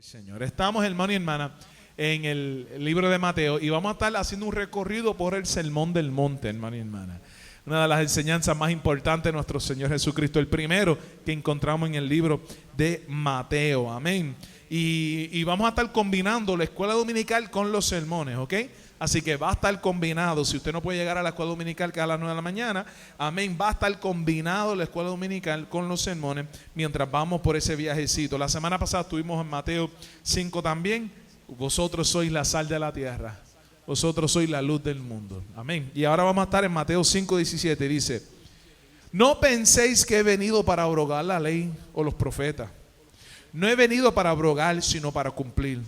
Señor. Estamos, hermano y hermana, en el libro de Mateo y vamos a estar haciendo un recorrido por el Sermón del Monte, hermano y hermana. Una de las enseñanzas más importantes de nuestro Señor Jesucristo, el primero que encontramos en el libro de Mateo, amén. Y vamos a estar combinando la escuela dominical con los sermones, ¿ok? Así que va a estar combinado. Si usted no puede llegar a la escuela dominical, que es a las 9 de la mañana, amén, va a estar combinado la escuela dominical con los sermones mientras vamos por ese viajecito. La semana pasada estuvimos en Mateo 5 también. Vosotros sois la sal de la tierra, vosotros sois la luz del mundo, amén. Y ahora vamos a estar en Mateo 5:17. Dice: no penséis que he venido para abrogar la ley o los profetas. No he venido para abrogar, sino para cumplir.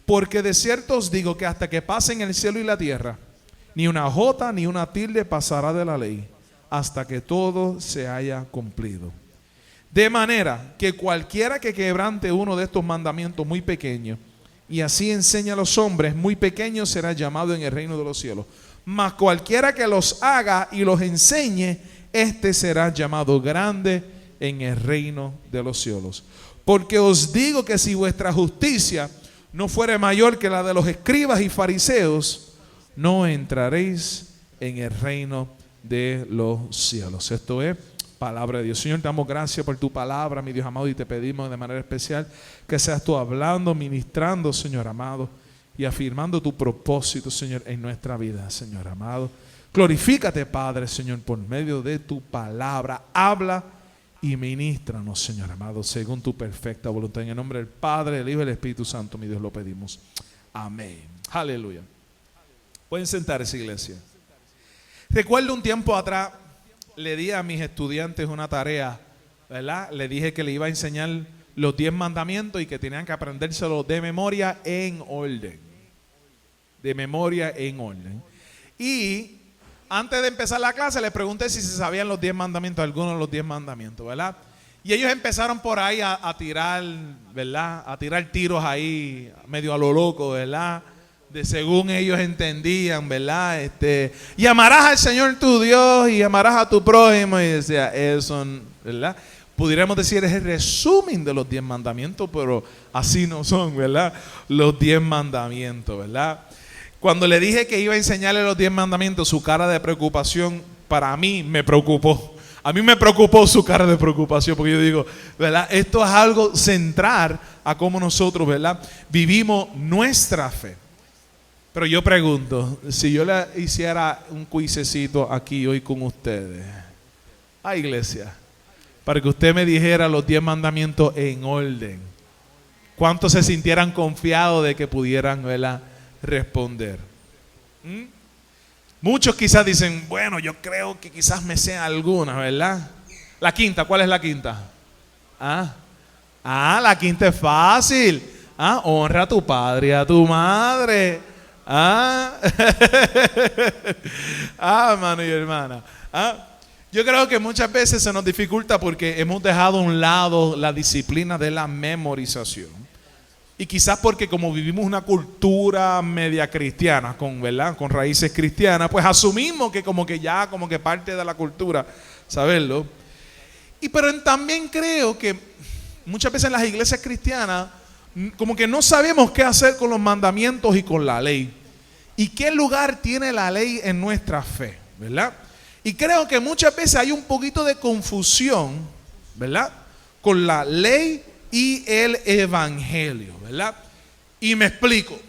Porque de cierto os digo que hasta que pasen el cielo y la tierra, ni una jota ni una tilde pasará de la ley, hasta que todo se haya cumplido. De manera que cualquiera que quebrante uno de estos mandamientos muy pequeños, y así enseña a los hombres, muy pequeño será llamado en el reino de los cielos. Mas cualquiera que los haga y los enseñe, este será llamado grande en el reino de los cielos. Porque os digo que si vuestra justicia no fuere mayor que la de los escribas y fariseos, no entraréis en el reino de los cielos. Esto es palabra de Dios. Señor, te damos gracias por tu palabra, mi Dios amado, y te pedimos de manera especial que seas tú hablando, ministrando, Señor amado, y afirmando tu propósito, Señor, en nuestra vida, Señor amado. Glorifícate, Padre, Señor, por medio de tu palabra. Habla y ministranos, Señor amado, según tu perfecta voluntad. En el nombre del Padre, del Hijo y del Espíritu Santo, mi Dios, lo pedimos. Amén. Aleluya. Pueden sentarse, iglesia. Recuerdo un tiempo atrás, le di a mis estudiantes una tarea, ¿verdad? Le dije que le iba a enseñar los 10 mandamientos y que tenían que aprendérselos de memoria en orden. De memoria en orden. Y antes de empezar la clase les pregunté si se sabían los 10 mandamientos, algunos de los 10 mandamientos, ¿verdad? Y ellos empezaron por ahí a tirar, ¿verdad? A tirar tiros ahí medio a lo loco, ¿verdad? De según ellos entendían, ¿verdad? Y amarás al Señor tu Dios y amarás a tu prójimo. Y decía, eso, ¿verdad? Pudiéramos decir, es el resumen de los 10 mandamientos, pero así no son, ¿verdad? Los 10 mandamientos, ¿verdad? Cuando le dije que iba a enseñarle los 10 mandamientos, su cara de preocupación para mí me preocupó. A mí me preocupó su cara de preocupación, porque yo digo, ¿verdad? Esto es algo central a cómo nosotros, ¿verdad? Vivimos nuestra fe. Pero yo pregunto, si yo le hiciera un cuisecito aquí hoy con ustedes, a iglesia, para que usted me dijera los 10 mandamientos en orden, ¿cuántos se sintieran confiados de que pudieran, ¿verdad?, responder? Muchos quizás dicen, bueno, yo creo que quizás me sea alguna, ¿verdad? La quinta, ¿cuál es la quinta? La quinta es fácil. Honra a tu padre y a tu madre. Hermano y hermana. Yo creo que muchas veces se nos dificulta porque hemos dejado a un lado la disciplina de la memorización. Y quizás porque como vivimos una cultura media cristiana, ¿verdad?, con raíces cristianas, pues asumimos que como que ya, como que parte de la cultura, saberlo. Pero también creo que muchas veces en las iglesias cristianas, como que no sabemos qué hacer con los mandamientos y con la ley. ¿Y qué lugar tiene la ley en nuestra fe? ¿Verdad? Y creo que muchas veces hay un poquito de confusión, ¿verdad?, con la ley y el evangelio, ¿verdad? Y me explico.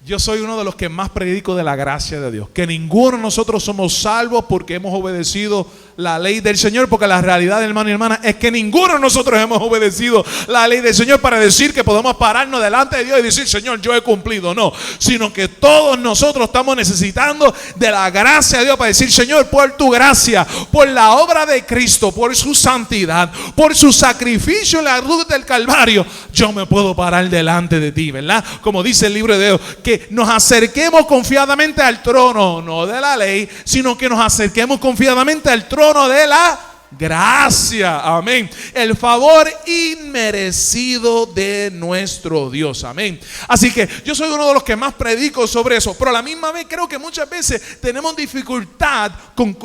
Yo soy uno de los que más predico de la gracia de Dios, que ninguno de nosotros somos salvos porque hemos obedecido la ley del Señor, porque la realidad, hermano y hermana, es que ninguno de nosotros hemos obedecido la ley del Señor para decir que podemos pararnos delante de Dios y decir, Señor, yo he cumplido. No, sino que todos nosotros estamos necesitando de la gracia de Dios para decir, Señor, por tu gracia, por la obra de Cristo, por su santidad, por su sacrificio en la cruz del Calvario, yo me puedo parar delante de ti, ¿verdad? Como dice el libro de Dios, que nos acerquemos confiadamente al trono, no de la ley, sino que nos acerquemos confiadamente al trono de la gracia, amén. El favor inmerecido de nuestro Dios, amén. Así que yo soy uno de los que más predico sobre eso, pero a la misma vez creo que muchas veces tenemos dificultad con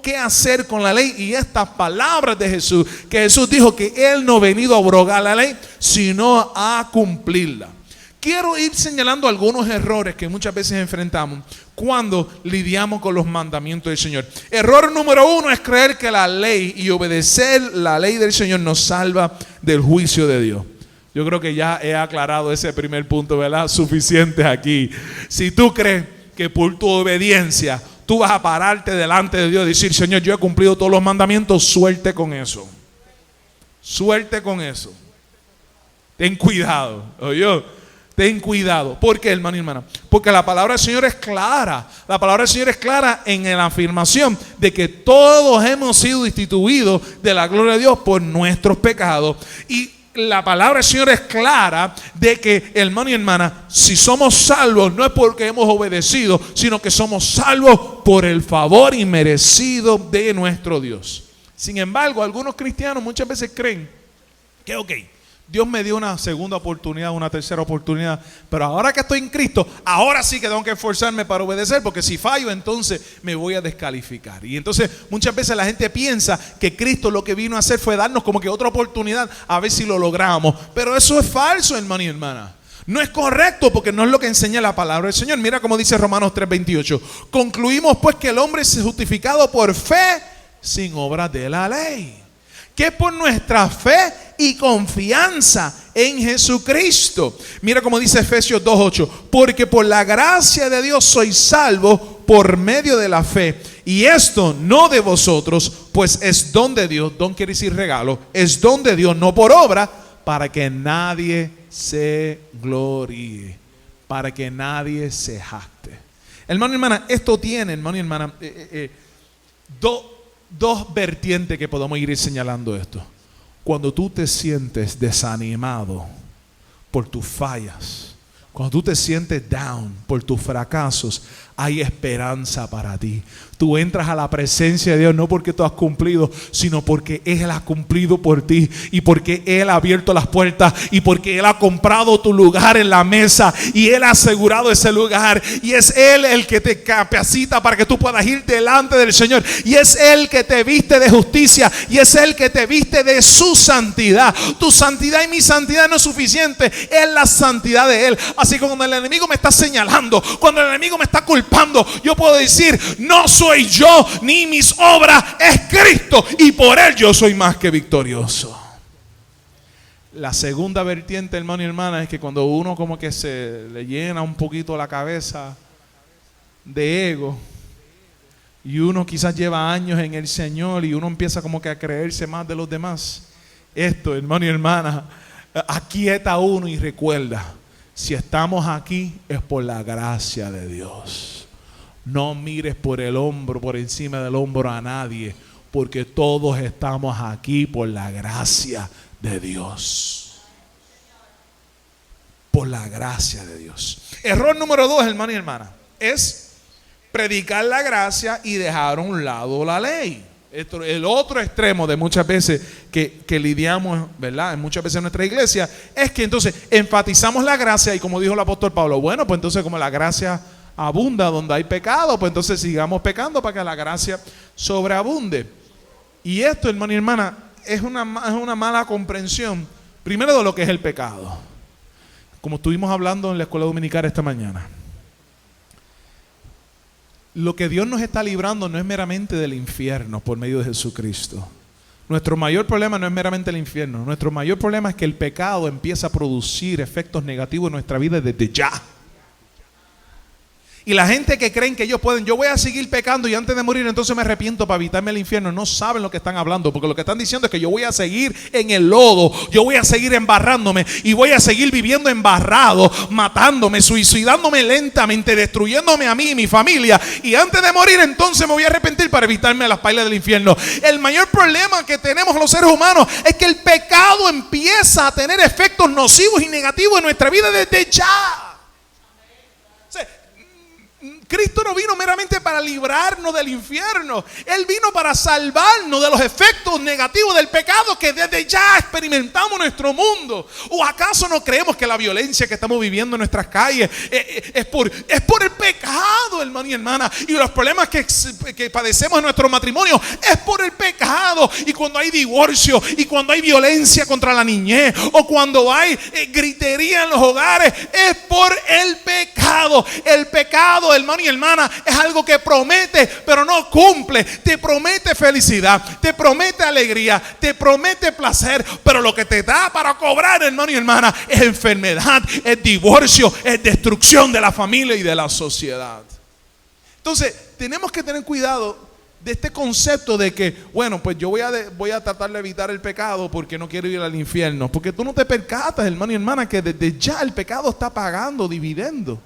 qué hacer con la ley y estas palabras de Jesús, que Jesús dijo que Él no ha venido a abrogar la ley, sino a cumplirla. Quiero ir señalando algunos errores que muchas veces enfrentamos cuando lidiamos con los mandamientos del Señor. Error número 1 es creer que la ley y obedecer la ley del Señor nos salva del juicio de Dios. Yo creo que ya he aclarado ese primer punto, ¿verdad? Suficiente aquí. Si tú crees que por tu obediencia tú vas a pararte delante de Dios y decir, Señor, yo he cumplido todos los mandamientos, suerte con eso. Suerte con eso. Ten cuidado, ¿oyó? Ten cuidado. ¿Por qué, hermano y hermana? Porque la palabra del Señor es clara. La palabra del Señor es clara en la afirmación de que todos hemos sido destituidos de la gloria de Dios por nuestros pecados. Y la palabra del Señor es clara de que, hermano y hermana, si somos salvos no es porque hemos obedecido, sino que somos salvos por el favor inmerecido de nuestro Dios. Sin embargo, algunos cristianos muchas veces creen que, Dios me dio una segunda oportunidad, una tercera oportunidad, pero ahora que estoy en Cristo, ahora sí que tengo que esforzarme para obedecer, porque si fallo entonces me voy a descalificar. Y entonces muchas veces la gente piensa que Cristo lo que vino a hacer fue darnos como que otra oportunidad a ver si lo logramos, pero eso es falso, hermano y hermana. No es correcto, porque no es lo que enseña la palabra del Señor. Mira cómo dice Romanos 3:28. Concluimos pues que el hombre es justificado por fe sin obras de la ley, que por nuestra fe y confianza en Jesucristo. Mira cómo dice Efesios 2:8. Porque por la gracia de Dios sois salvos por medio de la fe. Y esto no de vosotros, pues es don de Dios. Don quiere decir regalo. Es don de Dios, no por obra, para que nadie se gloríe. Para que nadie se jacte. Hermano y hermana, esto tiene, hermano y hermana, dos vertientes que podemos ir señalando esto. Cuando tú te sientes desanimado por tus fallas, cuando tú te sientes down por tus fracasos, hay esperanza para ti. Tú entras a la presencia de Dios no porque tú has cumplido, sino porque Él ha cumplido por ti, y porque Él ha abierto las puertas, y porque Él ha comprado tu lugar en la mesa, y Él ha asegurado ese lugar, y es Él el que te capacita para que tú puedas ir delante del Señor, y es Él que te viste de justicia, y es Él que te viste de su santidad. Tu santidad y mi santidad no es suficiente, es la santidad de Él. Así que cuando el enemigo me está señalando, cuando el enemigo me está culpando, yo puedo decir, no soy yo ni mis obras, es Cristo, y por Él yo soy más que victorioso. La segunda vertiente, hermano y hermana, es que cuando uno como que se le llena un poquito la cabeza de ego, y uno quizás lleva años en el Señor, y uno empieza como que a creerse más de los demás, esto, hermano y hermana, aquieta uno y recuerda, si estamos aquí es por la gracia de Dios. No mires por el hombro, por encima del hombro a nadie, porque todos estamos aquí por la gracia de Dios. Por la gracia de Dios. Error número 2, hermano y hermana, es predicar la gracia y dejar a un lado la ley. Esto, el otro extremo de muchas veces que lidiamos, ¿verdad? En muchas veces en nuestra iglesia, es que entonces enfatizamos la gracia, y como dijo el apóstol Pablo, bueno, pues entonces como la gracia abunda donde hay pecado, pues entonces sigamos pecando para que la gracia sobreabunde. Y esto, hermano y hermana, es una mala comprensión, primero, de lo que es el pecado. Como estuvimos hablando en la escuela dominical esta mañana, lo que Dios nos está librando no es meramente del infierno por medio de Jesucristo. Nuestro mayor problema no es meramente el infierno. Nuestro mayor problema es que el pecado empieza a producir efectos negativos en nuestra vida desde ya. Y la gente que creen que ellos pueden, yo voy a seguir pecando y antes de morir entonces me arrepiento para evitarme el infierno, no saben lo que están hablando, porque lo que están diciendo es que yo voy a seguir en el lodo, yo voy a seguir embarrándome y voy a seguir viviendo embarrado, matándome, suicidándome lentamente, destruyéndome a mí y mi familia, y antes de morir entonces me voy a arrepentir para evitarme las pailas del infierno. El mayor problema que tenemos los seres humanos es que el pecado empieza a tener efectos nocivos y negativos en nuestra vida desde ya. Cristo no vino meramente para librarnos del infierno. Él vino para salvarnos de los efectos negativos del pecado que desde ya experimentamos en nuestro mundo. ¿O acaso no creemos que la violencia que estamos viviendo en nuestras calles es por el pecado, hermano y hermana? Y los problemas que padecemos en nuestro matrimonio es por el pecado. Y cuando hay divorcio, y cuando hay violencia contra la niñez, o cuando hay gritería en los hogares, es por el pecado. El pecado, hermano y hermana, es algo que promete pero no cumple. Te promete felicidad, te promete alegría, te promete placer, pero lo que te da para cobrar, hermano y hermana, es enfermedad, es divorcio, es destrucción de la familia y de la sociedad. Entonces tenemos que tener cuidado de este concepto de que, bueno, pues yo voy a tratar de evitar el pecado porque no quiero ir al infierno. Porque tú no te percatas, hermano y hermana, que desde ya el pecado está pagando dividendo.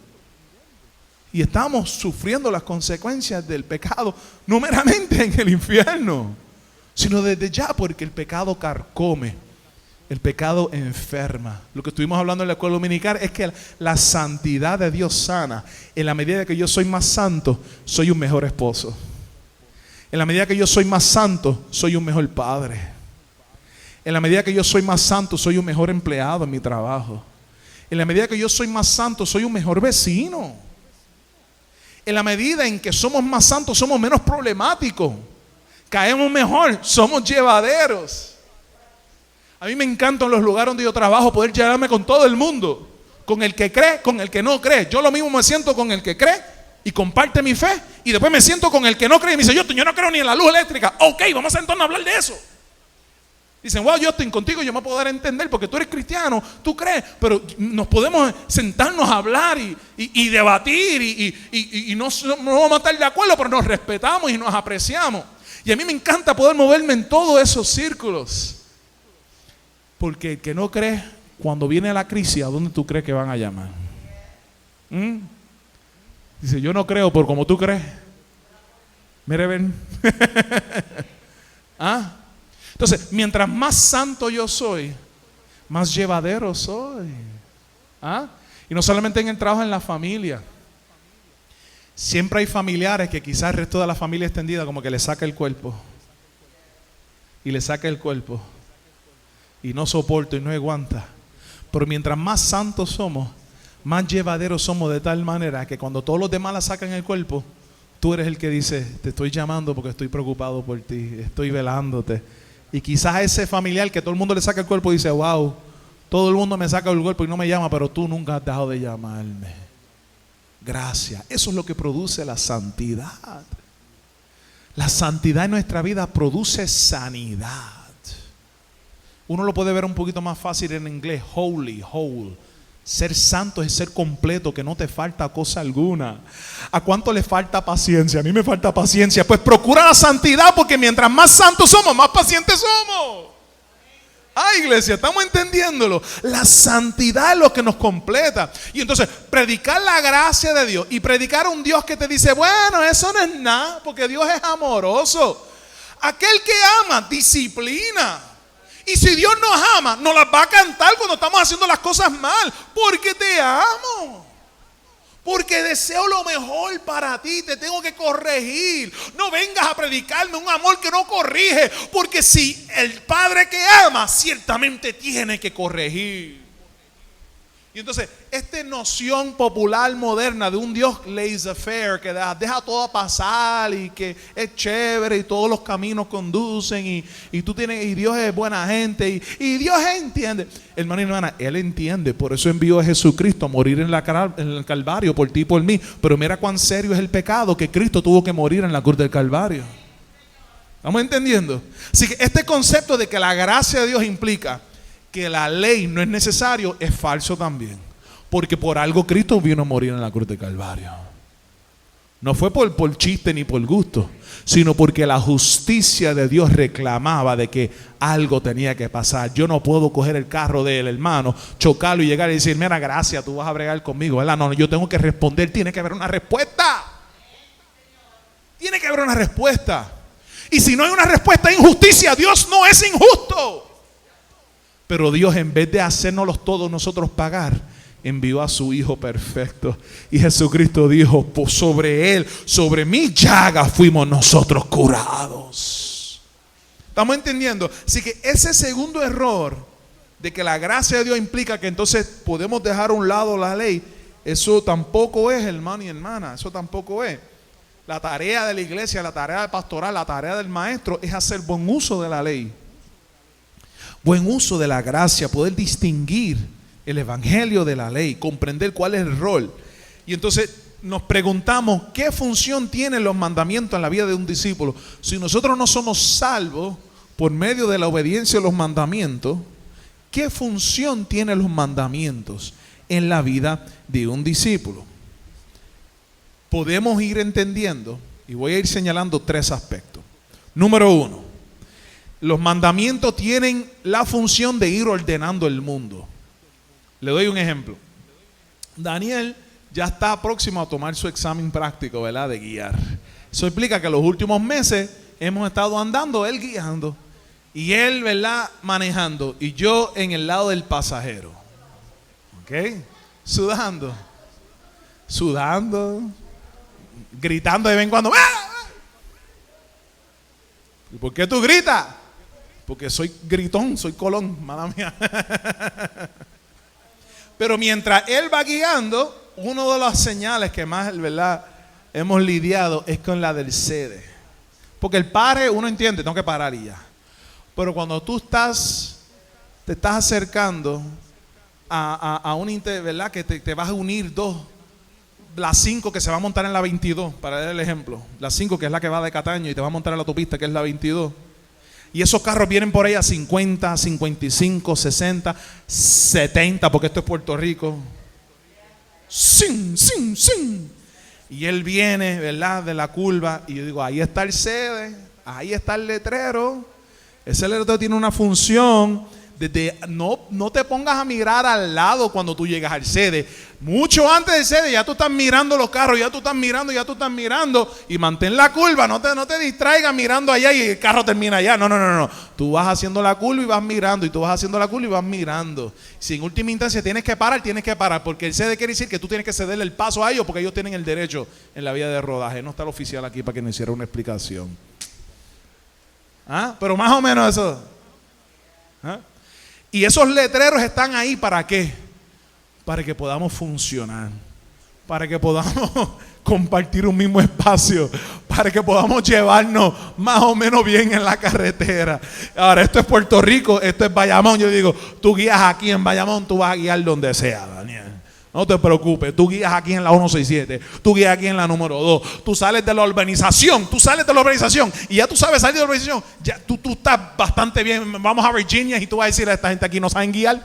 Y estamos sufriendo las consecuencias del pecado, no meramente en el infierno, sino desde ya, porque el pecado carcome, el pecado enferma. Lo que estuvimos hablando en la escuela dominical es que la santidad de Dios sana. En la medida que yo soy más santo, soy un mejor esposo. En la medida que yo soy más santo, soy un mejor padre. En la medida que yo soy más santo, soy un mejor empleado en mi trabajo. En la medida que yo soy más santo, soy un mejor vecino. En la medida en que somos más santos, somos menos problemáticos. Caemos mejor, somos llevaderos. A mí me encantan los lugares donde yo trabajo, poder llevarme con todo el mundo. Con el que cree, con el que no cree. Yo lo mismo me siento con el que cree y comparte mi fe. Y después me siento con el que no cree y me dice, yo no creo ni en la luz eléctrica. Ok, vamos a entonces a hablar de eso. Dicen, wow, yo estoy contigo, yo me puedo dar a entender porque tú eres cristiano, tú crees, pero nos podemos sentarnos a hablar y debatir y no vamos a estar de acuerdo, pero nos respetamos y nos apreciamos. Y a mí me encanta poder moverme en todos esos círculos. Porque el que no cree, cuando viene la crisis, ¿a dónde tú crees que van a llamar? Dice, yo no creo, pero como tú crees. Mire, ven. ¿Ah? Entonces, mientras más santo yo soy, más llevadero soy. ¿Ah? Y no solamente en el trabajo, en la familia. Siempre hay familiares que quizás el resto de la familia extendida como que le saca el cuerpo. Y le saca el cuerpo. Y no soporta y no aguanta. Pero mientras más santos somos, más llevaderos somos, de tal manera que cuando todos los demás la sacan el cuerpo, tú eres el que dice, te estoy llamando porque estoy preocupado por ti, estoy velándote. Y quizás ese familiar que todo el mundo le saca el cuerpo dice, wow, todo el mundo me saca el cuerpo y no me llama, pero tú nunca has dejado de llamarme. Gracias. Eso es lo que produce la santidad. La santidad en nuestra vida produce sanidad. Uno lo puede ver un poquito más fácil en inglés, holy, whole. Ser santo es ser completo, que no te falta cosa alguna. ¿A cuánto le falta paciencia? A mí me falta paciencia. Pues procura la santidad, porque mientras más santos somos, más pacientes somos. Iglesia, estamos entendiéndolo. La santidad es lo que nos completa. Y entonces, predicar la gracia de Dios y predicar a un Dios que te dice, bueno, eso no es nada, porque Dios es amoroso. Aquel que ama, disciplina. Y si Dios nos ama, nos las va a cantar cuando estamos haciendo las cosas mal. Porque te amo. Porque deseo lo mejor para ti. Te tengo que corregir. No vengas a predicarme un amor que no corrige. Porque si el Padre que ama, ciertamente tiene que corregir. Y entonces, esta noción popular moderna de un Dios laissez-faire, que deja todo pasar y que es chévere y todos los caminos conducen y Dios es buena gente y Dios entiende. Hermano y hermana, Él entiende, por eso envió a Jesucristo a morir en el Calvario por ti y por mí. Pero mira cuán serio es el pecado que Cristo tuvo que morir en la cruz del Calvario. ¿Estamos entendiendo? Así que este concepto de que la gracia de Dios implica que la ley no es necesario, es falso también. Porque por algo Cristo vino a morir en la cruz de Calvario. No fue por chiste ni por gusto, sino porque la justicia de Dios reclamaba de que algo tenía que pasar. Yo no puedo coger el carro del hermano, chocarlo y llegar y decir, mira, gracias, tú vas a bregar conmigo, ¿verdad? No, yo tengo que responder, tiene que haber una respuesta. Tiene que haber una respuesta. Y si no hay una respuesta a injusticia, Dios no es injusto. Pero Dios, en vez de hacernoslos todos nosotros pagar, envió a su Hijo perfecto. Y Jesucristo dijo, pues sobre Él, sobre mi llaga fuimos nosotros curados. ¿Estamos entendiendo? Así que ese segundo error de que la gracia de Dios implica que entonces podemos dejar a un lado la ley, eso tampoco es, hermano y hermana, eso tampoco es. La tarea de la iglesia, la tarea de pastoral, la tarea del maestro es hacer buen uso de la ley. Buen uso de la gracia, poder distinguir el evangelio de la ley, comprender cuál es el rol. Y entonces nos preguntamos, ¿qué función tienen los mandamientos en la vida de un discípulo? Si nosotros no somos salvos por medio de la obediencia a los mandamientos, ¿qué función tienen los mandamientos en la vida de un discípulo? Podemos ir entendiendo, y voy a ir señalando 3 aspectos. Número 1, los mandamientos tienen la función de ir ordenando el mundo. Le doy un ejemplo. Daniel ya está próximo a tomar su examen práctico, ¿verdad? De guiar. Eso implica que los últimos meses hemos estado andando, él guiando, y él, ¿verdad?, manejando, y yo en el lado del pasajero. ¿Ok? Sudando, gritando de vez en cuando. ¡Ah! ¿Y por qué tú gritas? Porque soy gritón, soy colón, mala mía. Pero mientras él va guiando, una de las señales que más, ¿verdad?, hemos lidiado es con la del cede. Porque el pare, uno entiende, tengo que parar y ya. Pero cuando tú te estás acercando a un ¿verdad?, que te vas a unir dos, la 5 que se va a montar en la 22, para dar el ejemplo, la 5 que es la que va de Cataño y te va a montar en la autopista que es la 22, y esos carros vienen por ahí a 50, 55, 60, 70, porque esto es Puerto Rico, ¡sin! Y él viene, ¿verdad?, de la curva, y yo digo, ahí está el sede, ahí está el letrero. Ese letrero tiene una función. No te pongas a mirar al lado cuando tú llegas al sede. Mucho antes del sede ya tú estás mirando los carros, ya tú estás mirando, y mantén la curva, no te distraigas mirando allá y el carro termina allá. No. Tú vas haciendo la curva y vas mirando, y tú vas haciendo la curva y vas mirando. Si en última instancia tienes que parar, porque el sede quiere decir que tú tienes que cederle el paso a ellos, porque ellos tienen el derecho en la vía de rodaje. No está el oficial aquí para que nos hiciera una explicación. Pero más o menos eso. Y esos letreros están ahí, ¿para qué? Para que podamos funcionar, para que podamos compartir un mismo espacio, para que podamos llevarnos más o menos bien en la carretera. Ahora, esto es Puerto Rico, esto es Bayamón. Yo digo, tú guías aquí en Bayamón, tú vas a guiar donde sea, Daniel. No te preocupes, tú guías aquí en la 167, tú guías aquí en la número 2, tú sales de la urbanización, y ya tú sabes salir de la urbanización, ya tú estás bastante bien. Vamos a Virginia y tú vas a decir a esta gente aquí no saben guiar.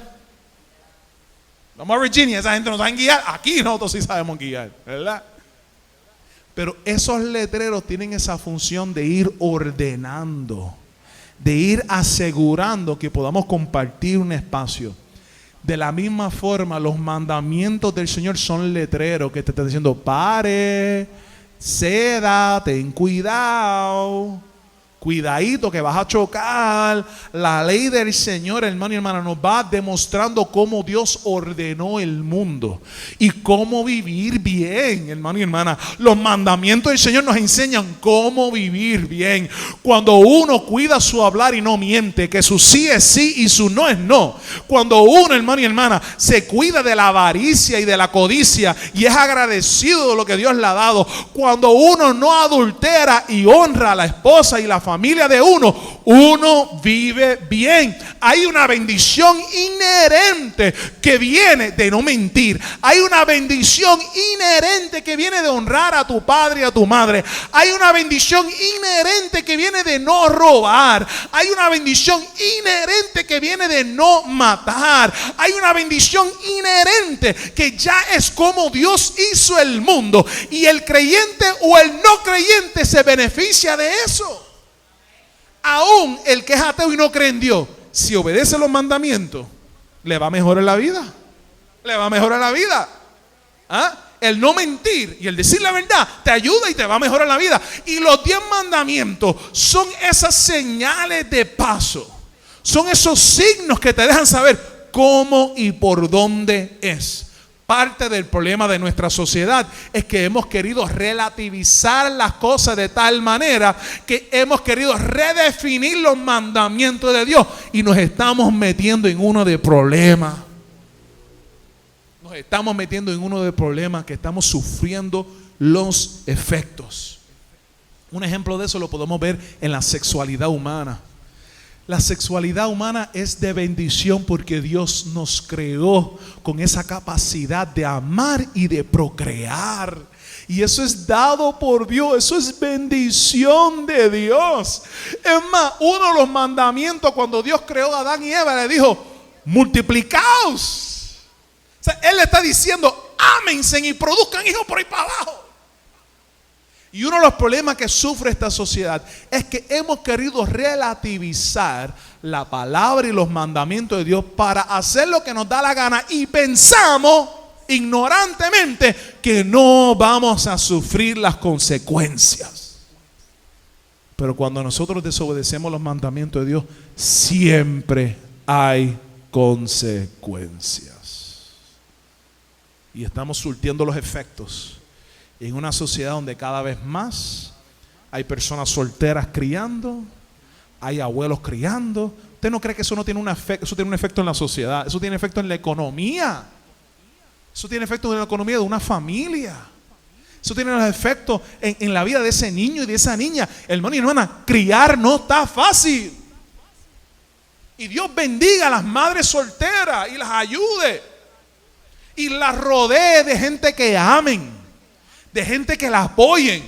Vamos a Virginia, esa gente no sabe guiar, aquí nosotros sí sabemos guiar, ¿verdad? Pero esos letreros tienen esa función de ir ordenando, de ir asegurando que podamos compartir un espacio. De la misma forma, los mandamientos del Señor son letreros que te están diciendo, pare, ceda, ten cuidado, cuidadito que vas a chocar. La ley del Señor, hermano y hermana, nos va demostrando cómo Dios ordenó el mundo y cómo vivir bien, hermano y hermana. Los mandamientos del Señor nos enseñan cómo vivir bien. Cuando uno cuida su hablar y no miente, que su sí es sí y su no es no. Cuando uno, hermano y hermana, se cuida de la avaricia y de la codicia y es agradecido de lo que Dios le ha dado. Cuando uno no adultera y honra a la esposa y la familia de uno vive bien. Hay una bendición inherente que viene de no mentir. Hay una bendición inherente que viene de honrar a tu padre y a tu madre. Hay una bendición inherente que viene de no robar. Hay una bendición inherente que viene de no matar. Hay una bendición inherente que ya es como Dios hizo el mundo, y el creyente o el no creyente se beneficia de eso. Aún el que es ateo y no cree en Dios, si obedece los mandamientos, le va mejor en la vida. Le va mejor en la vida. El no mentir y el decir la verdad te ayuda y te va mejor en la vida. Y los 10 mandamientos son esas señales de paso. Son esos signos que te dejan saber cómo y por dónde es. Parte del problema de nuestra sociedad es que hemos querido relativizar las cosas de tal manera que hemos querido redefinir los mandamientos de Dios y nos estamos metiendo en uno de problemas. Nos estamos metiendo en uno de problemas que estamos sufriendo los efectos. Un ejemplo de eso lo podemos ver en la sexualidad humana. La sexualidad humana es de bendición porque Dios nos creó con esa capacidad de amar y de procrear. Y eso es dado por Dios, eso es bendición de Dios. Es más, uno de los mandamientos cuando Dios creó a Adán y Eva le dijo, multiplicaos. O sea, Él le está diciendo, ámense y produzcan hijos por ahí para abajo. Y uno de los problemas que sufre esta sociedad es que hemos querido relativizar la palabra y los mandamientos de Dios para hacer lo que nos da la gana y pensamos ignorantemente que no vamos a sufrir las consecuencias. Pero cuando nosotros desobedecemos los mandamientos de Dios, siempre hay consecuencias. Y estamos surtiendo los efectos en una sociedad donde cada vez más hay personas solteras criando, hay abuelos criando. ¿Usted no cree que eso no tiene un efecto? Eso tiene un efecto en la sociedad, eso tiene efecto en la economía, eso tiene efecto en la economía de una familia, eso tiene los efectos en la vida de ese niño y de esa niña. Hermano y hermana, criar no está fácil. Y Dios bendiga a las madres solteras y las ayude y las rodee de gente que amen, de gente que la apoyen,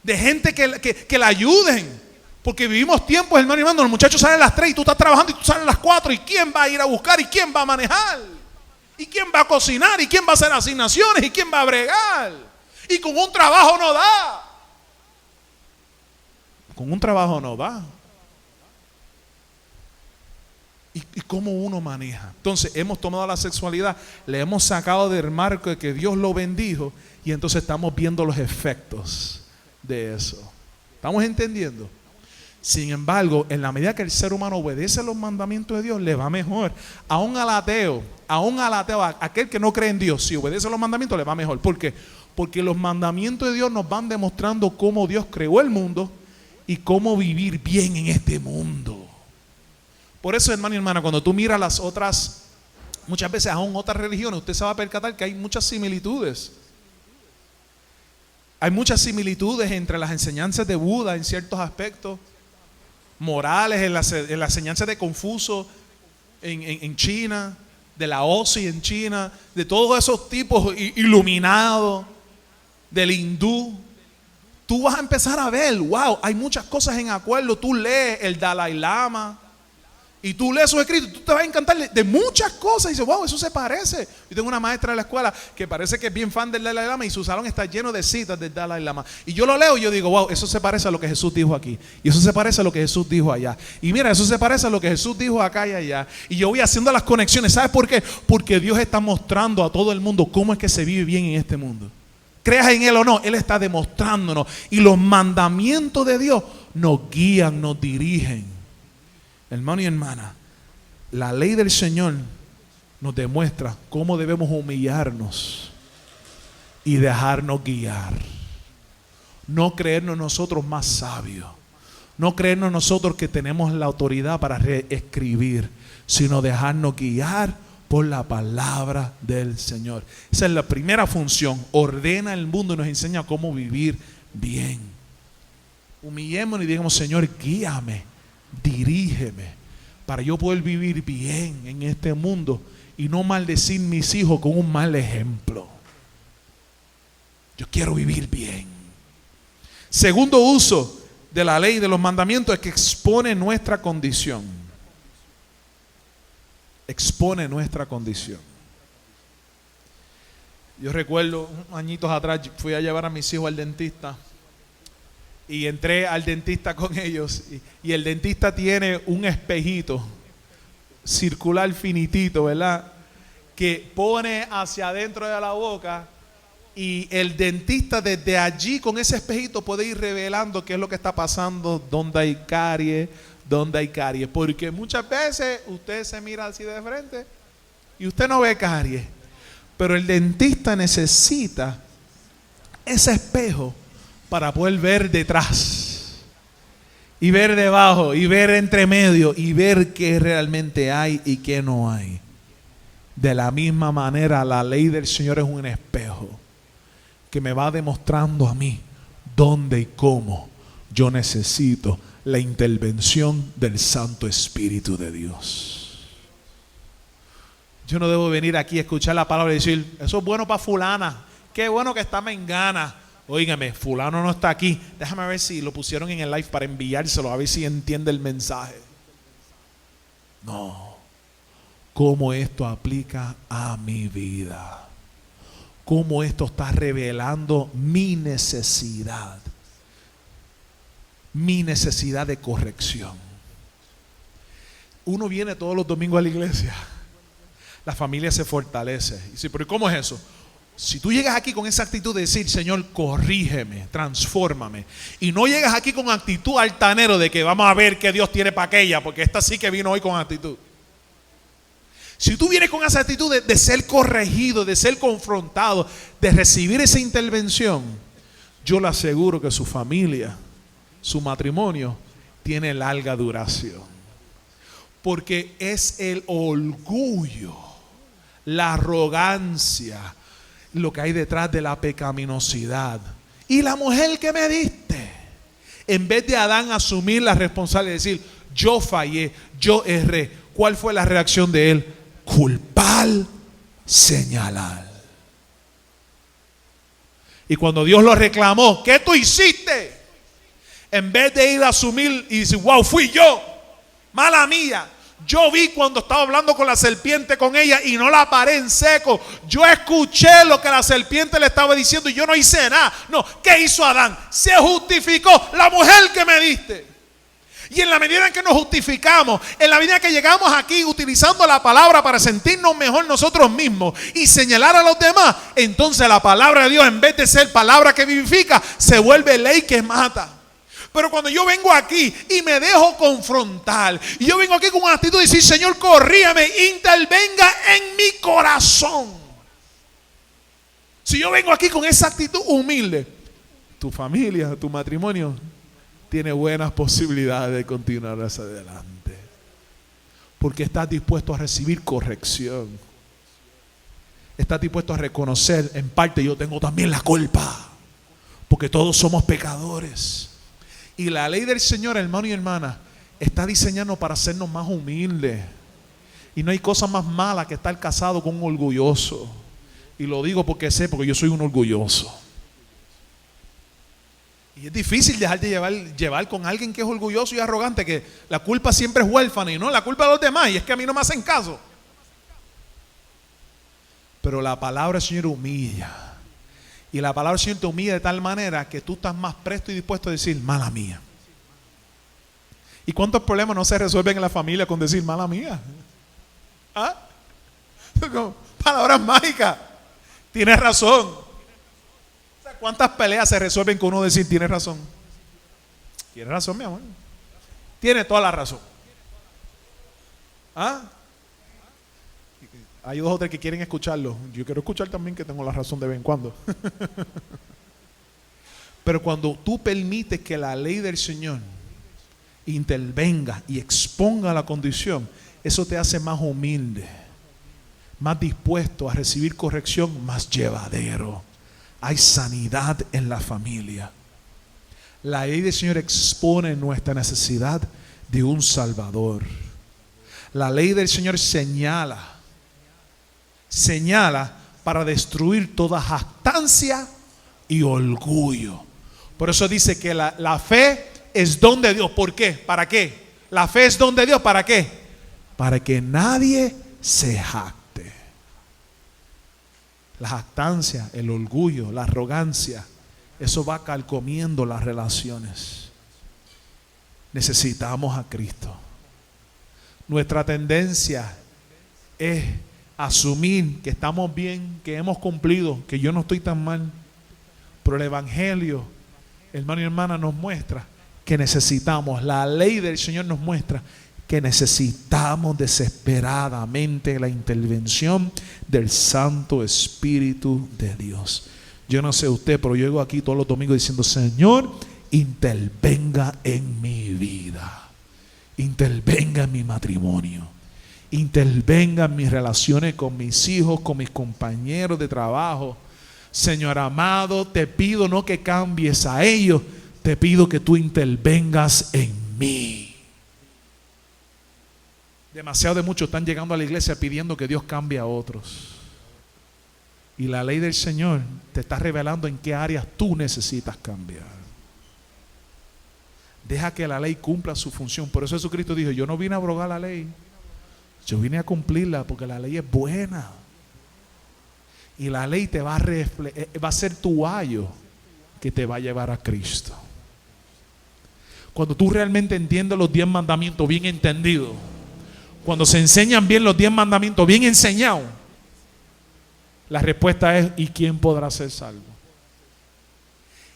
de gente que la ayuden. Porque vivimos tiempos, hermano y hermano, los muchachos salen a las 3 y tú estás trabajando y tú sales a las 4. ¿Y quién va a ir a buscar? ¿Y quién va a manejar? ¿Y quién va a cocinar? ¿Y quién va a hacer asignaciones? ¿Y quién va a bregar? Y con un trabajo no da. Con un trabajo no da. ¿Y cómo uno maneja? Entonces hemos tomado la sexualidad, le hemos sacado del marco de que Dios lo bendijo y entonces estamos viendo los efectos de eso. ¿Estamos entendiendo? Sin embargo, en la medida que el ser humano obedece los mandamientos de Dios, le va mejor. Aún al ateo, aquel que no cree en Dios, si obedece los mandamientos, le va mejor. ¿Por qué? Porque los mandamientos de Dios nos van demostrando cómo Dios creó el mundo y cómo vivir bien en este mundo. Por eso, hermano y hermana, cuando tú miras las otras, muchas veces aún otras religiones, usted se va a percatar que hay muchas similitudes. Hay muchas similitudes entre las enseñanzas de Buda en ciertos aspectos morales, en la enseñanza de Confucio en China, de Lao Tzu en China, de todos esos tipos iluminados, del hindú. Tú vas a empezar a ver, wow, hay muchas cosas en acuerdo. Tú lees el Dalai Lama y tú lees sus escritos, tú te vas a encantar de muchas cosas y dices, wow, eso se parece. Yo tengo una maestra de la escuela que parece que es bien fan del Dalai Lama y su salón está lleno de citas del Dalai Lama. Y yo lo leo y yo digo, wow, eso se parece a lo que Jesús dijo aquí. Y eso se parece a lo que Jesús dijo allá. Y mira, eso se parece a lo que Jesús dijo acá y allá. Y yo voy haciendo las conexiones. ¿Sabes por qué? Porque Dios está mostrando a todo el mundo cómo es que se vive bien en este mundo. Creas en Él o no, Él está demostrándonos. Y los mandamientos de Dios nos guían, nos dirigen. Hermano y hermana, la ley del Señor nos demuestra cómo debemos humillarnos y dejarnos guiar. No creernos nosotros más sabios, no creernos nosotros que tenemos la autoridad para reescribir, sino dejarnos guiar por la palabra del Señor. Esa es la primera función. Ordena el mundo y nos enseña cómo vivir bien. Humillémonos y digamos, Señor, guíame, dirígeme, para yo poder vivir bien en este mundo y no maldecir mis hijos con un mal ejemplo. Yo quiero vivir bien. Segundo uso de la ley, de los mandamientos, es que expone nuestra condición. Expone nuestra condición. Yo recuerdo, añitos atrás, fui a llevar a mis hijos al dentista. Y entré al dentista con ellos y el dentista tiene un espejito circular finitito, ¿verdad? Que pone hacia adentro de la boca y el dentista desde allí con ese espejito puede ir revelando qué es lo que está pasando, dónde hay caries, porque muchas veces usted se mira así de frente y usted no ve caries. Pero el dentista necesita ese espejo para poder ver detrás y ver debajo y ver entre medio y ver qué realmente hay y qué no hay. De la misma manera, la ley del Señor es un espejo que me va demostrando a mí dónde y cómo yo necesito la intervención del Santo Espíritu de Dios. Yo no debo venir aquí a escuchar la palabra y decir, eso es bueno para fulana, qué bueno que está mengana. Óigame, fulano no está aquí. Déjame ver si lo pusieron en el live para enviárselo, a ver si entiende el mensaje. No. ¿Cómo esto aplica a mi vida? ¿Cómo esto está revelando mi necesidad? Mi necesidad de corrección. Uno viene todos los domingos a la iglesia. La familia se fortalece. Y dice, pero ¿cómo es eso? Si tú llegas aquí con esa actitud de decir, Señor, corrígeme, transfórmame, y no llegas aquí con actitud altanero de que vamos a ver qué Dios tiene para aquella, porque esta sí que vino hoy con actitud. Si tú vienes con esa actitud de ser corregido, de ser confrontado, de recibir esa intervención, yo le aseguro que su familia, su matrimonio, tiene larga duración. Porque es el orgullo, la arrogancia, lo que hay detrás de la pecaminosidad. Y la mujer que me diste, en vez de Adán asumir la responsabilidad y decir, yo fallé, yo erré, ¿cuál fue la reacción de él? Culpar, señalar. Y cuando Dios lo reclamó, ¿qué tú hiciste? En vez de ir a asumir y decir, wow, fui yo, mala mía. Yo vi cuando estaba hablando con la serpiente con ella y no la paré en seco. Yo escuché lo que la serpiente le estaba diciendo y yo no hice nada. No, ¿qué hizo Adán? Se justificó, la mujer que me diste. Y en la medida en que nos justificamos, en la medida que llegamos aquí utilizando la palabra para sentirnos mejor nosotros mismos y señalar a los demás, entonces la palabra de Dios, en vez de ser palabra que vivifica, se vuelve ley que mata. Pero cuando yo vengo aquí y me dejo confrontar, y yo vengo aquí con una actitud de decir, Señor, corríame, intervenga en mi corazón. Si yo vengo aquí con esa actitud humilde, tu familia, tu matrimonio tiene buenas posibilidades de continuar hacia adelante. Porque estás dispuesto a recibir corrección. Estás dispuesto a reconocer, en parte yo tengo también la culpa. Porque todos somos pecadores. Y la ley del Señor, hermano y hermana, está diseñando para hacernos más humildes. Y no hay cosa más mala que estar casado con un orgulloso. Y lo digo porque sé, porque yo soy un orgulloso. Y es difícil dejar de llevar con alguien que es orgulloso y arrogante, que la culpa siempre es huérfana y no la culpa de los demás, y es que a mí no me hacen caso. Pero la palabra del Señor humilla. Y la palabra del Señor te humilla de tal manera que tú estás más presto y dispuesto a decir, mala mía. ¿Y cuántos problemas no se resuelven en la familia con decir, mala mía? ¿Ah? Palabras mágicas. Tienes razón. ¿Cuántas peleas se resuelven con uno decir, tienes razón? Tienes razón, mi amor. Tiene toda la razón. ¿Ah? Hay dos o tres que quieren escucharlo. Yo quiero escuchar también que tengo la razón de vez en cuando. Pero cuando tú permites que la ley del Señor intervenga y exponga la condición, eso te hace más humilde, más dispuesto a recibir corrección, más llevadero. Hay sanidad en la familia. La ley del Señor expone nuestra necesidad de un Salvador. La ley del Señor señala para destruir toda jactancia y orgullo. Por eso dice que la fe es don de Dios. ¿Por qué? ¿Para qué? La fe es don de Dios. ¿Para qué? Para que nadie se jacte. La jactancia, el orgullo, la arrogancia, eso va carcomiendo las relaciones. Necesitamos a Cristo. Nuestra tendencia es asumir que estamos bien, que hemos cumplido, que yo no estoy tan mal. Pero el Evangelio, hermano y hermana, nos muestra que necesitamos, la ley del Señor nos muestra que necesitamos desesperadamente la intervención del Santo Espíritu de Dios. Yo no sé usted, pero yo llego aquí todos los domingos diciendo: Señor, intervenga en mi vida, intervenga en mi matrimonio, intervenga en mis relaciones con mis hijos, con mis compañeros de trabajo. Señor amado, te pido no que cambies a ellos, te pido que tú intervengas en mí. Demasiado de muchos están llegando a la iglesia pidiendo que Dios cambie a otros. Y la ley del Señor te está revelando en qué áreas tú necesitas cambiar. Deja que la ley cumpla su función. Por eso Jesucristo dijo: yo no vine a abrogar la ley, yo vine a cumplirla, porque la ley es buena. Y la ley te va a ser tu ayo que te va a llevar a Cristo. Cuando tú realmente entiendes los 10 mandamientos bien entendidos, cuando se enseñan bien los 10 mandamientos bien enseñados, la respuesta es: ¿y quién podrá ser salvo?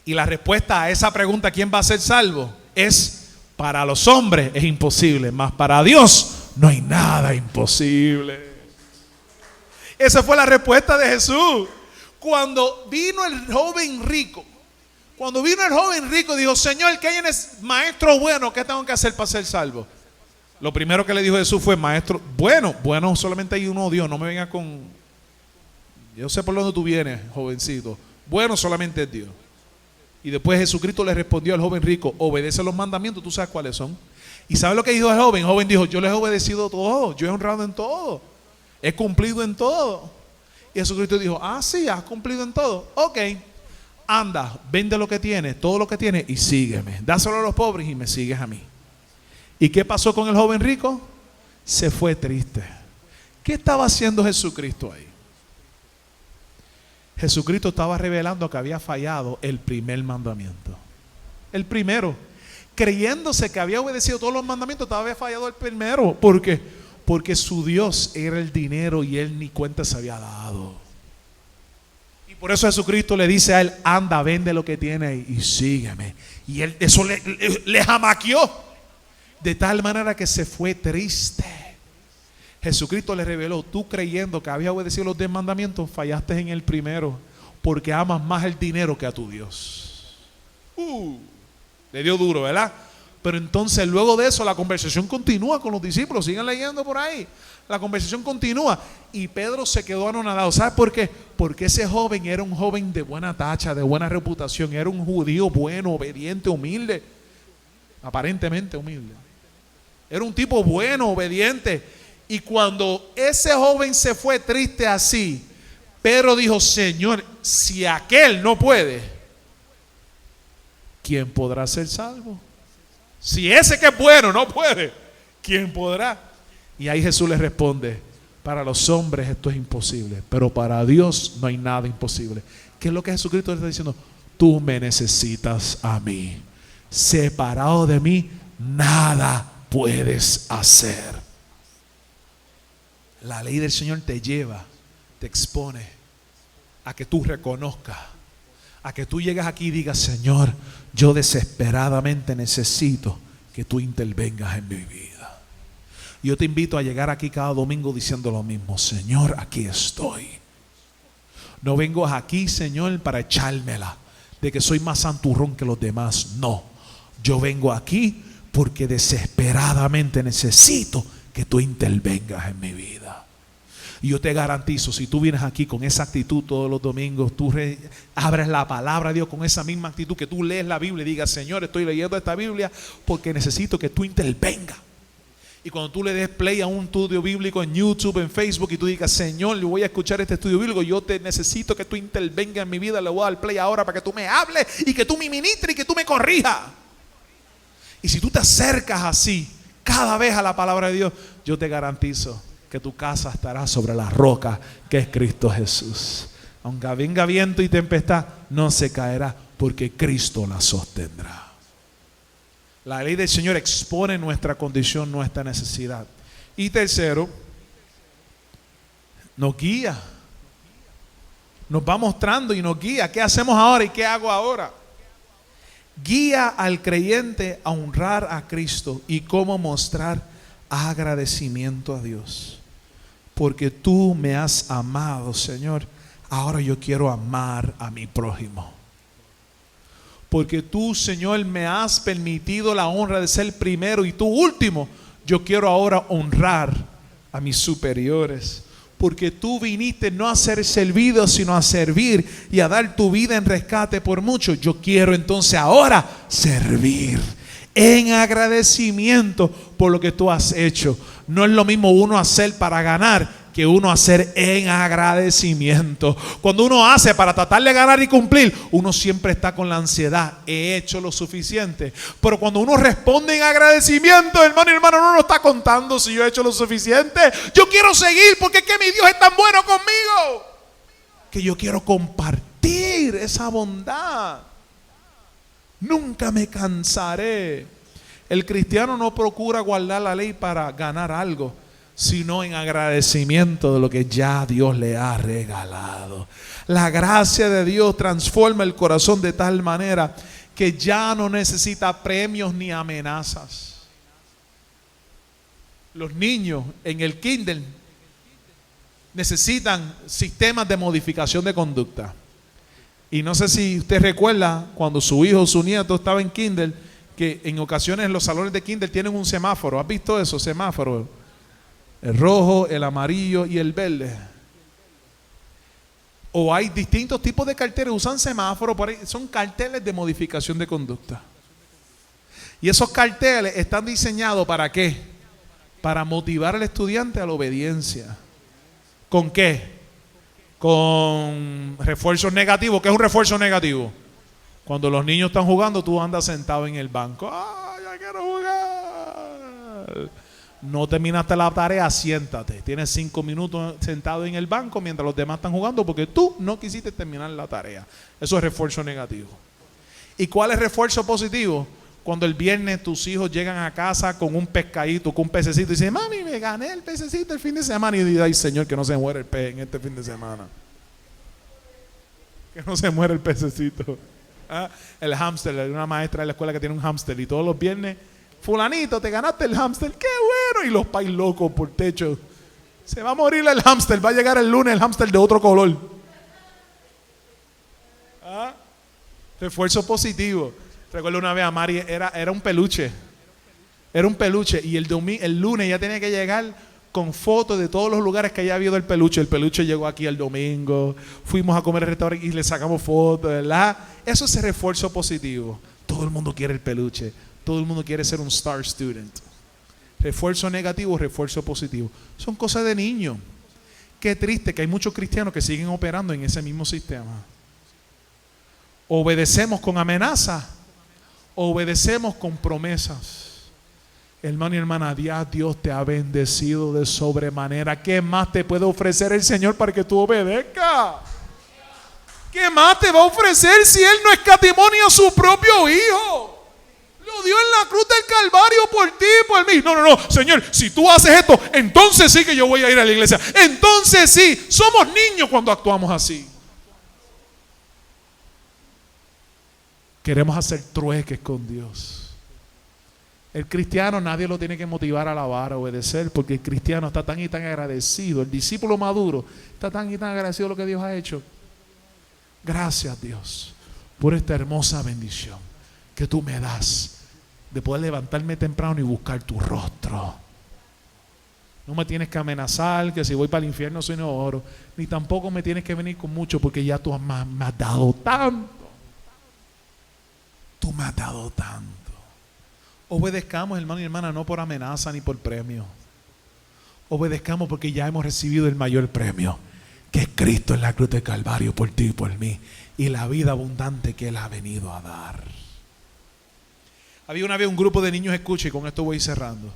Y la respuesta a esa pregunta, ¿quién va a ser salvo?, es: para los hombres es imposible, mas para Dios no hay nada imposible. Esa fue la respuesta de Jesús. Cuando vino el joven rico, dijo: Señor, ¿qué hay en ese maestro bueno? ¿Qué tengo que hacer para ser salvo? Lo primero que le dijo Jesús fue: maestro, bueno solamente hay uno Dios, no me venga con... Yo sé por dónde tú vienes, jovencito. Bueno solamente es Dios. Y después Jesucristo le respondió al joven rico: obedece los mandamientos, tú sabes cuáles son. ¿Y sabes lo que dijo el joven? El joven dijo: yo les he obedecido todo, yo he honrado en todo, he cumplido en todo. Y Jesucristo dijo: ah, sí, has cumplido en todo. Ok, anda, vende lo que tienes, todo lo que tienes, y sígueme. Dáselo a los pobres y me sigues a mí. ¿Y qué pasó con el joven rico? Se fue triste. ¿Qué estaba haciendo Jesucristo ahí? Jesucristo estaba revelando que había fallado el primer mandamiento. El primero. Creyéndose que había obedecido todos los mandamientos, había fallado el primero. ¿Por qué? Porque su Dios era el dinero y él ni cuenta se había dado. Y por eso Jesucristo le dice a él: anda, vende lo que tiene y sígueme. Y él, eso le jamaqueó. De tal manera que se fue triste. Jesucristo le reveló: tú creyendo que había obedecido los 10 mandamientos, fallaste en el primero, porque amas más el dinero que a tu Dios. Le dio duro, ¿verdad? Pero entonces luego de eso la conversación continúa con los discípulos. Sigan leyendo por ahí. La conversación continúa y Pedro se quedó anonadado. ¿Sabes por qué? Porque ese joven era un joven de buena tacha, de buena reputación. Era un judío bueno, obediente, humilde. Aparentemente humilde. Era un tipo bueno, obediente. Y cuando ese joven se fue triste así, Pedro dijo: Señor, si aquel no puede, ¿quién podrá ser salvo? Si ese que es bueno no puede, ¿quién podrá? Y ahí Jesús le responde: para los hombres esto es imposible, pero para Dios no hay nada imposible. ¿Qué es lo que Jesucristo le está diciendo? Tú me necesitas a mí. Separado de mí, nada puedes hacer. La ley del Señor te lleva, te expone a que tú reconozcas, a que tú llegas aquí y digas: Señor, yo desesperadamente necesito que tú intervengas en mi vida. Yo te invito a llegar aquí cada domingo diciendo lo mismo: Señor, aquí estoy. No vengo aquí, Señor, para echármela de que soy más santurrón que los demás. No, yo vengo aquí porque desesperadamente necesito que tú intervengas en mi vida. Y yo te garantizo, si tú vienes aquí con esa actitud todos los domingos, tú abres la palabra de Dios con esa misma actitud, que tú lees la Biblia y digas: Señor, estoy leyendo esta Biblia porque necesito que tú intervengas. Y cuando tú le des play a un estudio bíblico en YouTube, en Facebook, y tú digas: Señor, yo voy a escuchar este estudio bíblico, yo te necesito que tú intervengas en mi vida, le voy a dar play ahora para que tú me hables y que tú me ministres y que tú me corrijas. Y si tú te acercas así cada vez a la palabra de Dios, yo te garantizo que tu casa estará sobre la roca que es Cristo Jesús. Aunque venga viento y tempestad, no se caerá, porque Cristo la sostendrá. La ley del Señor expone nuestra condición, nuestra necesidad. Y tercero, nos guía. Nos va mostrando y nos guía. ¿Qué hacemos ahora y qué hago ahora? Guía al creyente a honrar a Cristo y cómo mostrar agradecimiento a Dios. Porque tú me has amado, Señor. Ahora yo quiero amar a mi prójimo. Porque tú, Señor, me has permitido la honra de ser primero y tú último. Yo quiero ahora honrar a mis superiores. Porque tú viniste no a ser servido, sino a servir y a dar tu vida en rescate por muchos. Yo quiero entonces ahora servir en agradecimiento por lo que tú has hecho. No es lo mismo uno hacer para ganar que uno hacer en agradecimiento. Cuando uno hace para tratar de ganar y cumplir, uno siempre está con la ansiedad. He hecho lo suficiente. Pero cuando uno responde en agradecimiento, hermano y hermano, no está contando si yo he hecho lo suficiente. Yo quiero seguir porque es que mi Dios es tan bueno conmigo que yo quiero compartir esa bondad. Nunca me cansaré. El cristiano no procura guardar la ley para ganar algo, sino en agradecimiento de lo que ya Dios le ha regalado. La gracia de Dios transforma el corazón de tal manera que ya no necesita premios ni amenazas. Los niños en el kinder necesitan sistemas de modificación de conducta. Y no sé si usted recuerda cuando su hijo o su nieto estaba en kinder, que en ocasiones los salones de kinder tienen un semáforo. ¿Has visto eso? Semáforo. El rojo, el amarillo y el verde. O hay distintos tipos de carteles, usan semáforos, por ahí, son carteles de modificación de conducta. Y esos carteles están diseñados ¿para qué? Para motivar al estudiante a la obediencia. ¿Con qué? Con refuerzos negativos. ¿Qué es un refuerzo negativo? Cuando los niños están jugando, tú andas sentado en el banco. ¡Ah, ya quiero jugar! No terminaste la tarea, siéntate. Tienes 5 minutos sentado en el banco mientras los demás están jugando porque tú no quisiste terminar la tarea. Eso es refuerzo negativo. ¿Y cuál es refuerzo positivo? Cuando el viernes tus hijos llegan a casa con un pescadito, con un pececito y dicen, mami, me gané el pececito el fin de semana. Y dice, ay Señor, que no se muera el pez en este fin de semana. Que no se muera el pececito. ¿Ah? El hámster, hay una maestra de la escuela que tiene un hámster y todos los viernes, fulanito, te ganaste el hámster, qué bueno. Y los pais locos por techo, se va a morir el hámster, va a llegar el lunes el hámster de otro color. ¿Ah? Refuerzo positivo. Recuerdo una vez a Mari, era un peluche. Era un peluche y el lunes ya tenía que llegar con fotos de todos los lugares que haya habido el peluche. El peluche llegó aquí el domingo, fuimos a comer al restaurante y le sacamos fotos, ¿verdad? Eso es el refuerzo positivo. Todo el mundo quiere el peluche, todo el mundo quiere ser un star student. Refuerzo negativo, refuerzo positivo. Son cosas de niños. Qué triste que hay muchos cristianos que siguen operando en ese mismo sistema. Obedecemos con amenaza, obedecemos con promesas. Hermano y hermana, Dios te ha bendecido de sobremanera. ¿Qué más te puede ofrecer el Señor para que tú obedezcas? ¿Qué más te va a ofrecer si Él no escatimó ni a su propio Hijo? Lo dio en la cruz del Calvario por ti, por mí. No, Señor, si tú haces esto, entonces sí que yo voy a ir a la iglesia. Entonces sí, somos niños cuando actuamos así. Queremos hacer trueques con Dios. El cristiano nadie lo tiene que motivar a alabar, a obedecer, porque el cristiano está tan y tan agradecido. El discípulo maduro está tan y tan agradecido de lo que Dios ha hecho. Gracias, Dios, por esta hermosa bendición que tú me das de poder levantarme temprano y buscar tu rostro. No me tienes que amenazar que si voy para el infierno soy no oro, ni tampoco me tienes que venir con mucho porque ya tú me has dado tanto. Tú me has dado tanto. Obedezcamos, hermano y hermana, no por amenaza ni por premio. Obedezcamos porque ya hemos recibido el mayor premio, que es Cristo en la cruz del Calvario por ti y por mí, y la vida abundante que Él ha venido a dar. Había una vez un grupo de niños escucha, y con esto voy cerrando.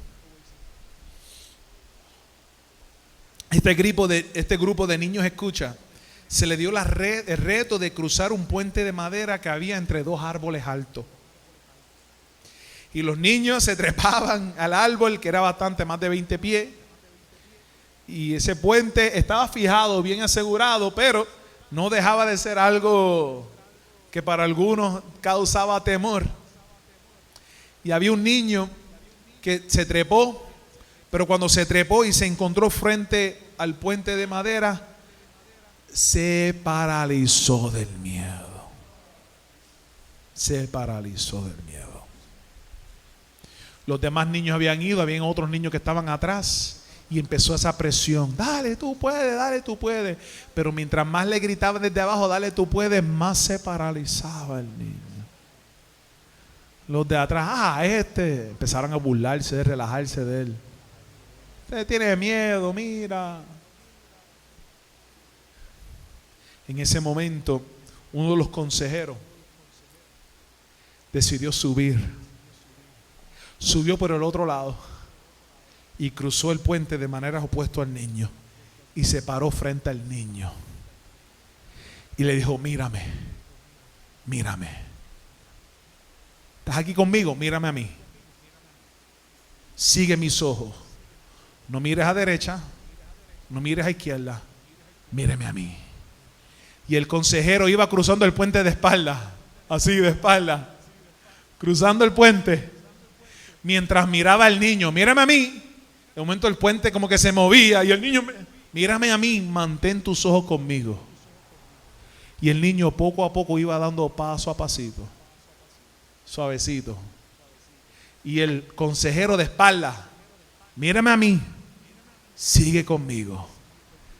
Este grupo de niños escucha, se le dio el reto de cruzar un puente de madera que había entre dos árboles altos. Y los niños se trepaban al árbol, que era bastante, más de 20 pies. Y ese puente estaba fijado, bien asegurado, pero no dejaba de ser algo que para algunos causaba temor. Y había un niño que se trepó, Pero cuando se trepó y se encontró frente al puente de madera, se paralizó del miedo. Se paralizó del miedo. Los demás niños habían ido, habían otros niños que estaban atrás y empezó esa presión. Dale, tú puedes, dale, tú puedes. Pero mientras más le gritaban desde abajo, dale, tú puedes, más se paralizaba el niño. Los de atrás, empezaron a burlarse, a relajarse de él. Usted tiene miedo, mira. En ese momento, uno de los consejeros decidió subir. Subió por el otro lado y cruzó el puente de manera opuesta al niño y se paró frente al niño y le dijo: mírame, mírame. ¿Estás aquí conmigo? Mírame a mí. Sigue mis ojos. No mires a derecha, no mires a izquierda, míreme a mí. Y el consejero iba cruzando el puente de espalda, así de espalda, cruzando el puente, mientras miraba al niño. Mírame a mí. De momento el puente como que se movía y el niño: mírame a mí, mantén tus ojos conmigo. Y el niño poco a poco iba dando paso a pasito, suavecito. Y el consejero de espalda: mírame a mí, sigue conmigo,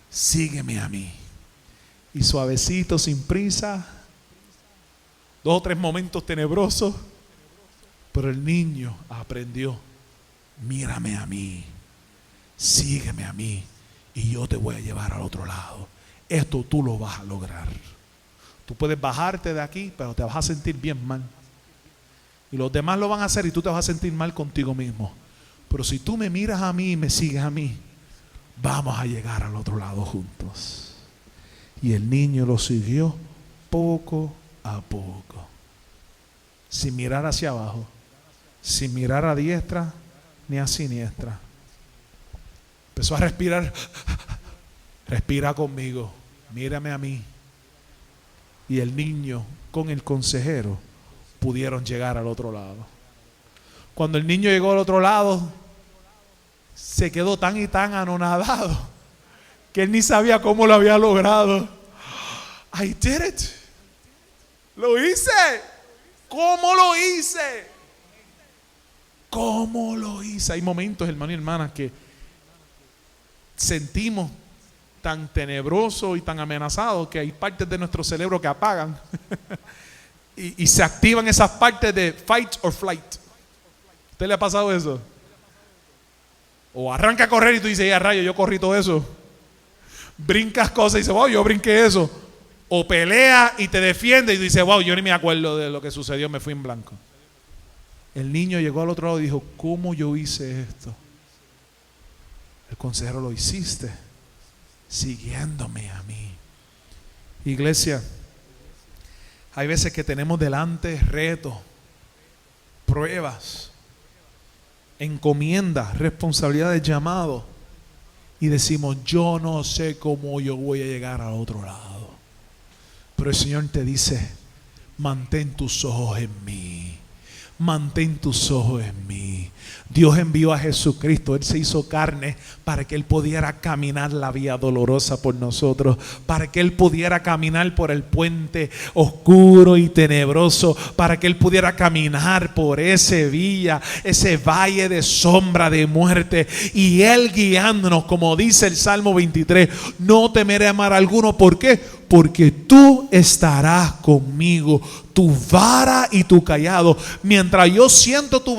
sígueme a mí. Y suavecito, sin prisa, 2 o 3 momentos tenebrosos, pero el niño aprendió: mírame a mí, sígueme a mí y yo te voy a llevar al otro lado. Esto tú lo vas a lograr. Tú puedes bajarte de aquí, pero te vas a sentir bien mal. Y los demás lo van a hacer y tú te vas a sentir mal contigo mismo. Pero si tú me miras a mí y me sigues a mí, vamos a llegar al otro lado juntos. Y el niño lo siguió poco a poco, sin mirar hacia abajo, sin mirar a diestra ni a siniestra. Empezó a respirar. Respira conmigo, mírame a mí. Y el niño con el consejero pudieron llegar al otro lado. Cuando el niño llegó al otro lado, se quedó tan y tan anonadado que él ni sabía cómo lo había logrado. I did it. Lo hice. ¿Cómo lo hice? ¿Cómo lo hice? Hay momentos, hermano y hermana, que sentimos tan tenebroso y tan amenazado que hay partes de nuestro cerebro que apagan y se activan esas partes de fight or flight. ¿Usted le ha pasado eso? O arranca a correr y tú dices: ya rayo, yo corrí todo eso. Brincas cosas y dices: wow, yo brinqué eso. O pelea y te defiende y tú dices: wow, yo ni me acuerdo de lo que sucedió, me fui en blanco. El niño llegó al otro lado y dijo: ¿cómo yo hice esto? El consejero: lo hiciste siguiéndome a mí. Iglesia, hay veces que tenemos delante retos, pruebas, encomiendas, responsabilidades, llamados, y decimos: yo no sé cómo yo voy a llegar al otro lado. Pero el Señor te dice: mantén tus ojos en mí. Mantén tus ojos en mí. Dios envió a Jesucristo. Él se hizo carne para que Él pudiera caminar la vía dolorosa por nosotros, para que Él pudiera caminar por el puente oscuro y tenebroso, para que Él pudiera caminar por ese valle de sombra de muerte, y Él guiándonos, como dice el Salmo 23: no temeré mal alguno. ¿Por qué? Porque tú estarás conmigo, tu vara y tu cayado. Mientras yo siento tu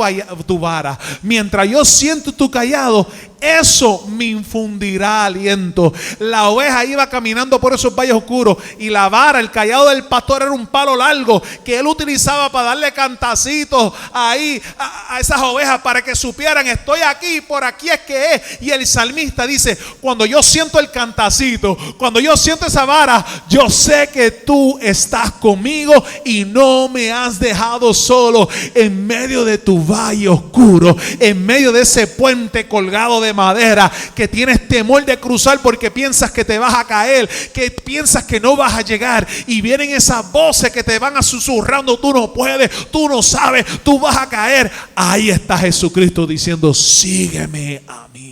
vara, mientras yo siento tu cayado, eso me infundirá aliento. La oveja iba caminando por esos valles oscuros y la vara, el cayado del pastor, era un palo largo que él utilizaba para darle cantacitos ahí a esas ovejas para que supieran: estoy aquí, por aquí es que es. Y el salmista dice: cuando yo siento el cantacito, cuando yo siento esa vara, yo sé que tú estás conmigo y no me has dejado solo en medio de tu valle oscuro, en medio de ese puente colgado de madera que tienes temor de cruzar porque piensas que te vas a caer, que piensas que no vas a llegar, y vienen esas voces que te van a susurrando: tú no puedes, tú no sabes, tú vas a caer. Ahí está Jesucristo diciendo: sígueme a mí.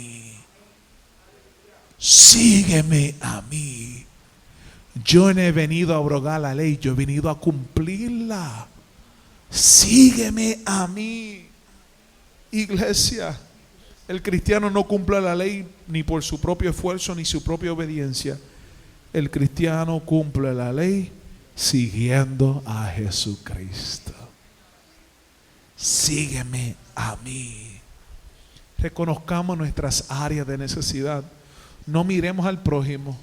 sígueme a mí. Yo no he venido a abrogar la ley, yo he venido a cumplirla. Sígueme a mí. Iglesia, el cristiano no cumple la ley ni por su propio esfuerzo ni su propia obediencia. El cristiano cumple la ley siguiendo a Jesucristo. Sígueme a mí. Reconozcamos nuestras áreas de necesidad. No miremos al prójimo.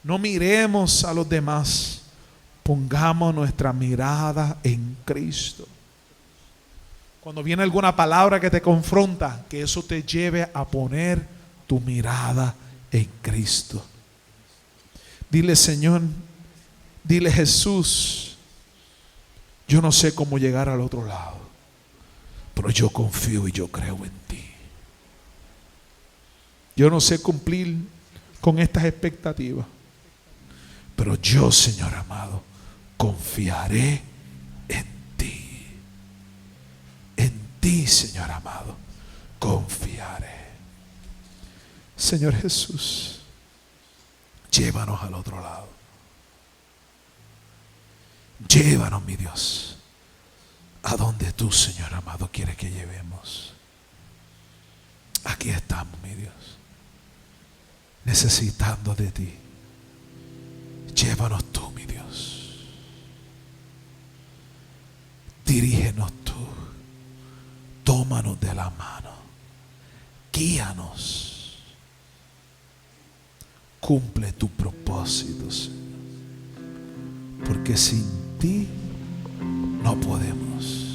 No miremos a los demás. Pongamos nuestra mirada en Cristo. Cuando viene alguna palabra que te confronta, que eso te lleve a poner tu mirada en Cristo. Dile, Señor, dile, Jesús, yo no sé cómo llegar al otro lado, pero yo confío y yo creo en ti. Yo no sé cumplir con estas expectativas, pero yo, Señor amado, confiaré en ti. En ti, Señor amado, confiaré. Señor Jesús, llévanos al otro lado. Llévanos, mi Dios, a donde tú, Señor amado, quieres que llevemos. Aquí estamos, mi Dios, necesitando de ti. Llévanos tú, mi Dios. Dirígenos tú. Tómanos de la mano. Guíanos. Cumple tu propósito, Señor. Porque sin ti no podemos.